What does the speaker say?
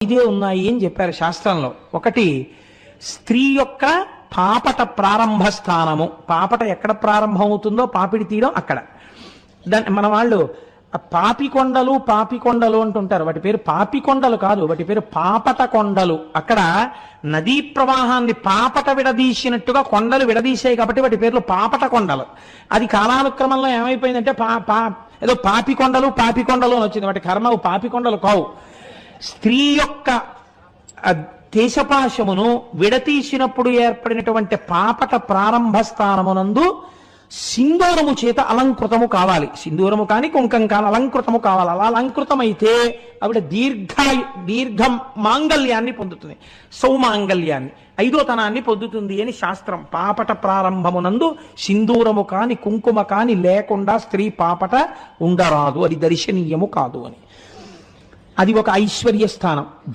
ఇదే ఉన్నాయి అని చెప్పారు శాస్త్రంలో. ఒకటి, స్త్రీ యొక్క పాపట ప్రారంభ స్థానము. పాపట ఎక్కడ ప్రారంభం అవుతుందో పాపిడి తీయడం అక్కడ. దాన్ని మన వాళ్ళు పాపికొండలు పాపికొండలు అంటుంటారు. వాటి పేరు పాపికొండలు కాదు, వాటి పేరు పాపట కొండలు. అక్కడ నదీ ప్రవాహాన్ని పాపట విడదీసినట్టుగా కొండలు విడదీసాయి కాబట్టి వాటి పేర్లు పాపట కొండలు. అది కాలానుక్రమంలో ఏమైపోయిందంటే ఏదో పాపికొండలు పాపికొండలు అని వచ్చింది. వాటి కర్మవు పాపికొండలు కావు. స్త్రీ యొక్క కేశపాశమును విడతీసినప్పుడు ఏర్పడినటువంటి పాపట ప్రారంభ స్థానమునందు సింధూరము చేత అలంకృతము కావాలి. సింధూరము కానీ కుంకం కానీ అలంకృతము కావాలి. అలా అలంకృతమైతే ఆవిడ దీర్ఘ మాంగళ్యాన్ని పొందుతుంది, సౌమాంగళ్యాన్ని, ఐదోతనాన్ని పొందుతుంది అని శాస్త్రం. పాపట ప్రారంభమునందు సింధూరము కాని కుంకుమ కాని లేకుండా స్త్రీ పాపట ఉండరాదు, అది దర్శనీయము కాదు అని. అది ఒక ఐశ్వర్య స్థానం.